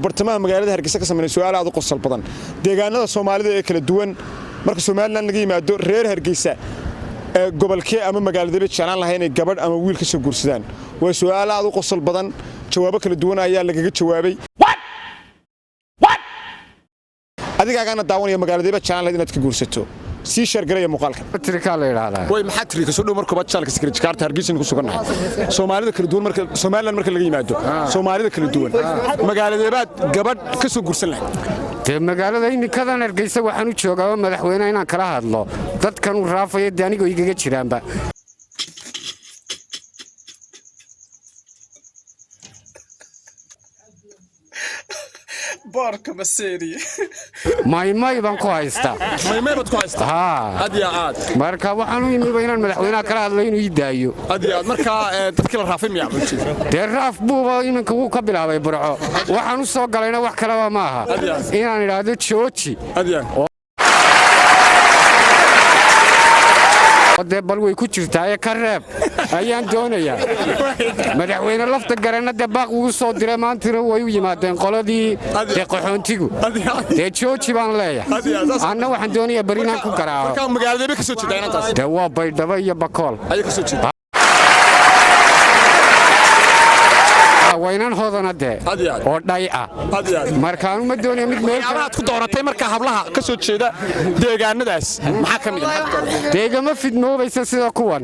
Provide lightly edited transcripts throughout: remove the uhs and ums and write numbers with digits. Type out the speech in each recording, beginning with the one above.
bartamaha magaalada Hargeysa ka sameeyay su'aal aad u qosol badan deegaanada Soomaalida ee kala duwan marka Soomaaliland laga yimaado reer Hargeysa gobolkee ama magaalada jeclaan lahayn inay gabadh ama wiil ka soo guursadaan waa su'aal aad u qosol badan jawaabo kala duwan ayaa lagaga jawaabay adiga daawanaya magaalada jeclaan lahayd inaad ka guursato si shargaraya muuqaalka trika la yiraahdaa way maxaa trika soo dhow markaba jaalka Sakariye Jakarta Hargeysa ku suganahay Soomaalida kala duwan marka Soomaaliland marka laga yimaado Soomaalida kala duwan magaalada gabadh ka soo guursan lahayd magaalada imikadan Hargeysa waxaan u joogaa madaxweynaha inaan kala hadlo dadkan u raafay aniga igaga jiraanba BURCO مسيري maymay baan ku haystaa maymay baad ku haystaa had ya aad marka waxaan u yimid inaan madaxweynaha kala hadlo inuu ii daayo had ya aad marka dadkii la raafay miyaa dee raaf buuba iminka uu ka bilaabay burco waxaan u soo galayna wax kale ma aha inaan iraahdo jooji had ya wadde bal way ku jirtaa ka reeb ayaan doonayaa madaxweyne lafta garanada baaq uu soo diray maanta way u yimaadeen qoladii qaxoontigu jooji baan leeyahay anna waxaan doonayaa barinaan ku garaaco marka magaalada ka soo jeedaa intaas waa baydhabo iyo bakool ay ka soo jeedaa waynan hodanade oo dhay ah markaan ma doonayo mid meel aad ku dooratay marka hablaha ka soo jeeda deegaanadaas maxaa kamid ah deegama fidnoobaysa sida kuwan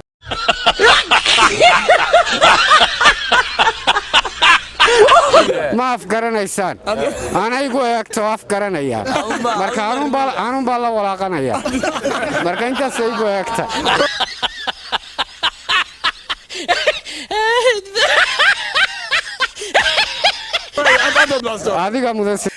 ma afgaranaysaan anaygu eegto afgaranaya marka aanun baa la walaaqanaya marka intaas aygu eegta adiga mudan